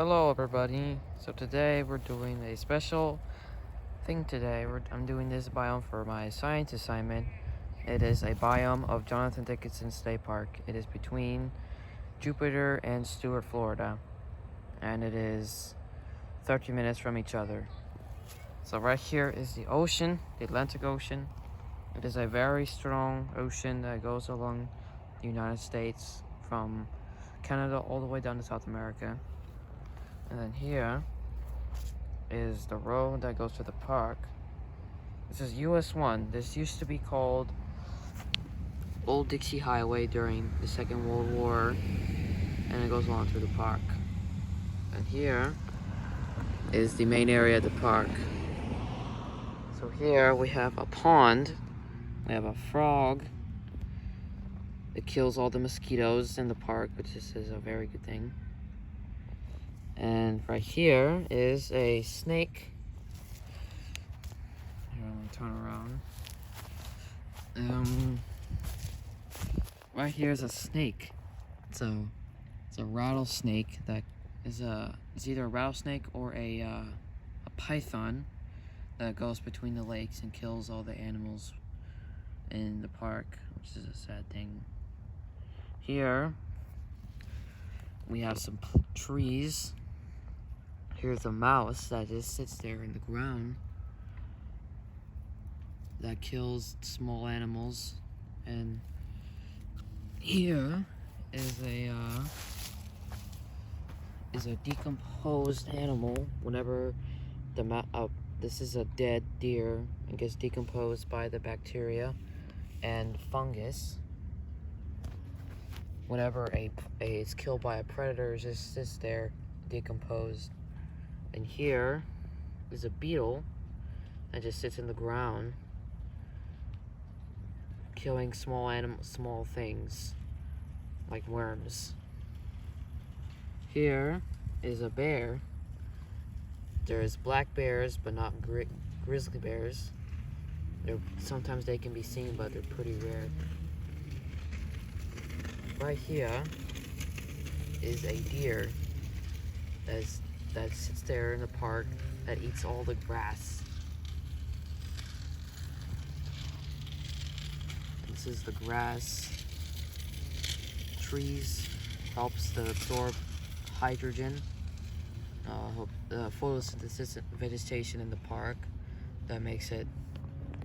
Hello everybody. So today we're doing a special thing today. I'm doing this biome for my science assignment. It is a biome of Johnathon Dickensian State Park. It is between Jupiter and Stuart, Florida. And it is 30 minutes from each other. So right here is the ocean, the Atlantic Ocean. It is a very strong ocean that goes along the United States from Canada all the way down to South America. And then here is the road that goes to the park. This is US 1. This used to be called Old Dixie Highway during the Second World War, and it goes along through the park. And here is the main area of the park. So here we have a pond, we have a frog. It kills all the mosquitoes in the park, which is a very good thing. And right here is a snake. Here, I'm gonna turn around. Right here is a snake. It's a rattlesnake that is it's either a rattlesnake or a python that goes between the lakes and kills all the animals in the park, which is a sad thing. Here we have some trees. Here's a mouse that just sits there in the ground that kills small animals. And here is a decomposed animal. Whenever this is a dead deer and gets decomposed by the bacteria and fungus. Whenever it's killed by a predator, it just sits there decomposed. And here is a beetle that just sits in the ground, killing small things like worms. Here is a bear. There's black bears, but not grizzly bears. Sometimes they can be seen, but they're pretty rare. Right here is a deer that sits there in the park that eats all the grass. This is the grass. Trees helps to absorb hydrogen. Photosynthesis vegetation in the park that makes it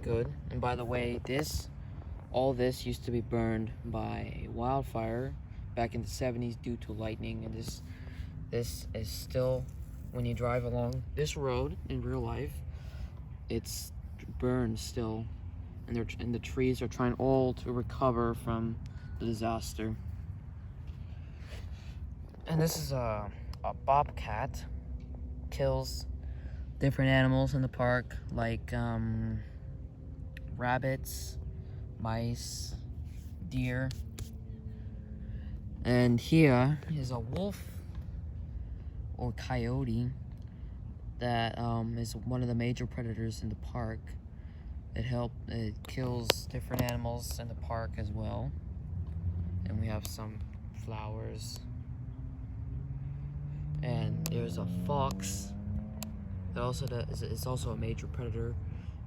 good. And by the way, all this used to be burned by a wildfire back in the 70s due to lightning, and this is still, when you drive along this road in real life, it's burned still, and the trees are trying all to recover from the disaster. And this is a bobcat. Kills different animals in the park, like rabbits, mice, deer. And here is a wolf or coyote that is one of the major predators in the park. It kills different animals in the park as well. And we have some flowers. And there's a fox that is also a major predator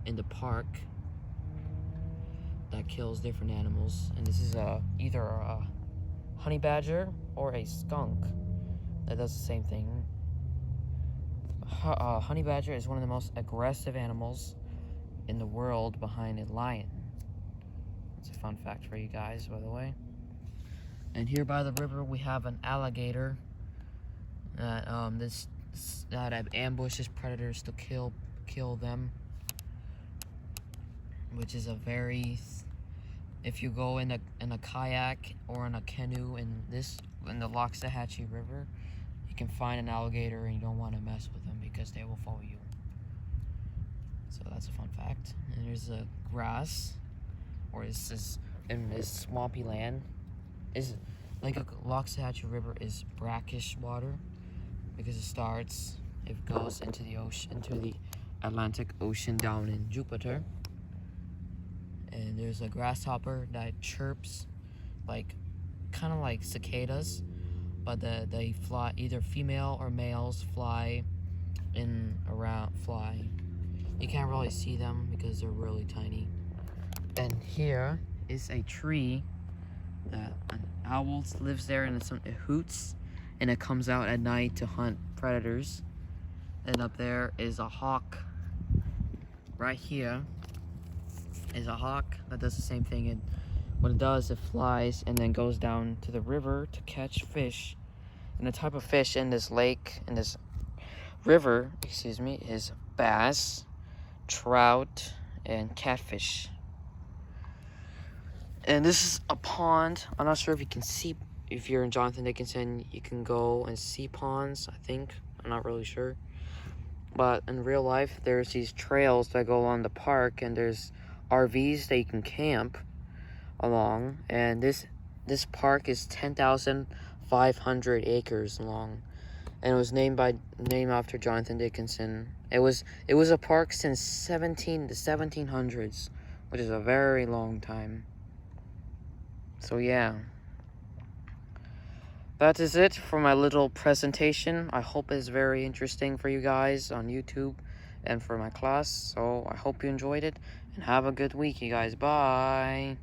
in the park that kills different animals. And this is either a honey badger or a skunk that does the same thing. Honey badger is one of the most aggressive animals in the world, behind a lion. It's a fun fact for you guys, by the way. And here by the river we have an alligator that ambushes predators to kill them, which is if you go in a kayak or in a canoe in the Loxahatchee River, you can find an alligator and you don't want to mess with them because they will follow you. So that's a fun fact. And there's a grass, or in this swampy land. Is like a Loxahatchee River is brackish water because it goes into the ocean, into the Atlantic Ocean down in Jupiter. And there's a grasshopper that chirps kind of like cicadas, but they fly, either female or males fly fly. You can't really see them because they're really tiny. And here is a tree that an owl lives there, and it hoots, and it comes out at night to hunt predators. And up there is a hawk. Right here is a hawk that does the same thing. And what it does, it flies and then goes down to the river to catch fish. And the type of fish in this lake, in this river, is bass, trout, and catfish. And this is a pond. I'm not sure if you can see, if you're in Johnathon Dickensian, you can go and see ponds, I think. I'm not really sure. But in real life, there's these trails that go along the park, and there's RVs that you can camp along. And this park is 10,500 acres long, and it was named after Johnathon Dickensian. It was a park since the 1700s, which is a very long time. So yeah, that is it for my little presentation. I hope it's very interesting for you guys on YouTube and for my class. So I hope you enjoyed it, and have a good week, you guys. Bye.